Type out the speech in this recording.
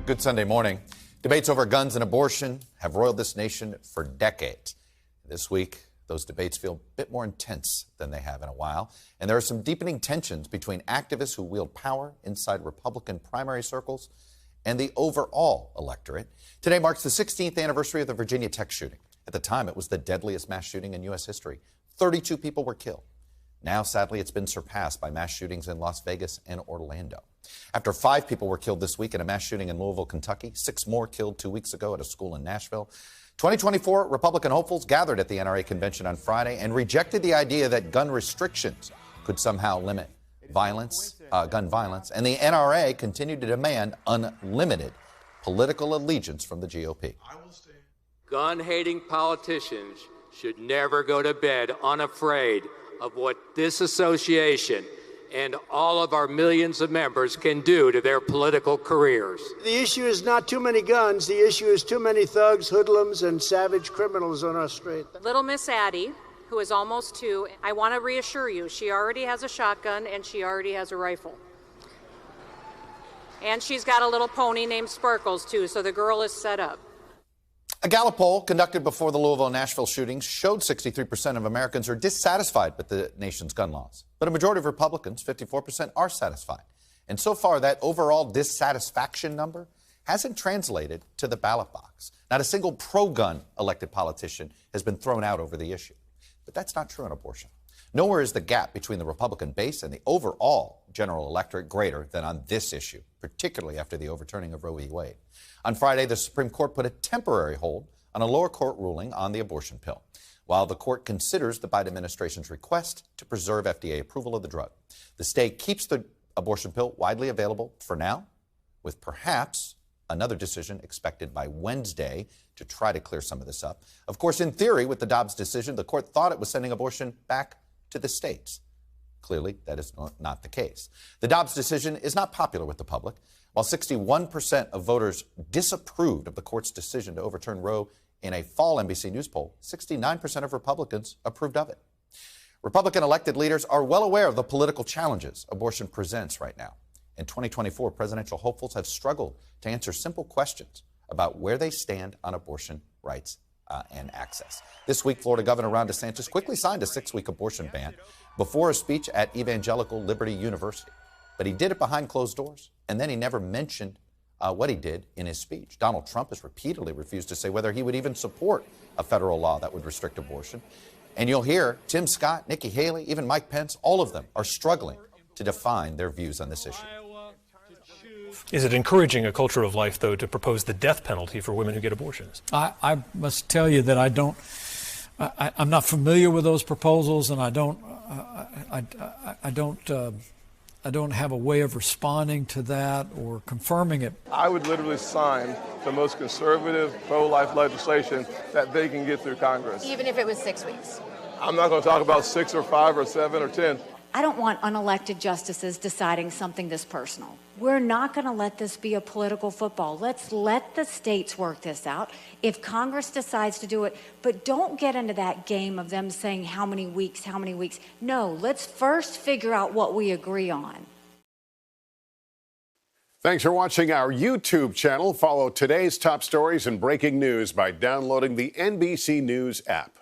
Good Sunday morning. Debates over guns and abortion have roiled this nation for decades. This week, those debates feel a bit more intense than they have in a while, and there are some deepening tensions between activists who wield power inside Republican primary circles and the overall electorate. Today marks the 16th anniversary of the Virginia Tech shooting. At the time, it was the deadliest mass shooting in U.S. history. 32 people were killed. Now, sadly, it's been surpassed by mass shootings in Las Vegas and Orlando. After 5 people were killed this week in a mass shooting in Louisville, Kentucky, 6 more killed 2 weeks ago at a school in Nashville, 2024 Republican hopefuls gathered at the NRA convention on Friday and rejected the idea that gun restrictions could somehow limit gun violence, and the NRA continued to demand unlimited political allegiance from the GOP. Gun-hating politicians should never go to bed unafraid of what this association and all of our millions of members can do to their political careers. The issue is not too many guns. The issue is too many thugs, hoodlums, and savage criminals on our street. Little Miss Addie, who is almost 2, I want to reassure you, she already has a shotgun and she already has a rifle. And she's got a little pony named Sparkles, too, so the girl is set up. A Gallup poll conducted before the Louisville and Nashville shootings showed 63% of Americans are dissatisfied with the nation's gun laws. But a majority of Republicans, 54%, are satisfied. And so far, that overall dissatisfaction number hasn't translated to the ballot box. Not a single pro-gun elected politician has been thrown out over the issue. But that's not true on abortion. Nowhere is the gap between the Republican base and the overall general electorate greater than on this issue, particularly after the overturning of Roe v. Wade. On Friday, the Supreme Court put a temporary hold on a lower court ruling on the abortion pill, while the court considers the Biden administration's request to preserve FDA approval of the drug. The state keeps the abortion pill widely available for now, with perhaps another decision expected by Wednesday to try to clear some of this up. Of course, in theory, with the Dobbs decision, the court thought it was sending abortion back to the states. Clearly, that is not the case. The Dobbs decision is not popular with the public. While 61% of voters disapproved of the court's decision to overturn Roe in a fall NBC News poll, 69% of Republicans approved of it. Republican elected leaders are well aware of the political challenges abortion presents right now. In 2024, presidential hopefuls have struggled to answer simple questions about where they stand on abortion rights and access. This week, Florida Governor Ron DeSantis quickly signed a 6-week abortion ban before a speech at Evangelical Liberty University. But he did it behind closed doors, and then he never mentioned what he did in his speech. Donald Trump has repeatedly refused to say whether he would even support a federal law that would restrict abortion. And you'll hear Tim Scott, Nikki Haley, even Mike Pence, all of them are struggling to define their views on this issue. Is it encouraging a culture of life, though, to propose the death penalty for women who get abortions? I must tell you that I'm not familiar with those proposals, and I don't have a way of responding to that or confirming it. I would literally sign the most conservative pro-life legislation that they can get through Congress. Even if it was 6 weeks? I'm not going to talk about 6 or 5 or 7 or 10. I don't want unelected justices deciding something this personal. We're not going to let this be a political football. Let's let the states work this out. If Congress decides to do it, but don't get into that game of them saying how many weeks. No, let's first figure out what we agree on. Thanks for watching our YouTube channel. Follow today's top stories and breaking news by downloading the NBC News app.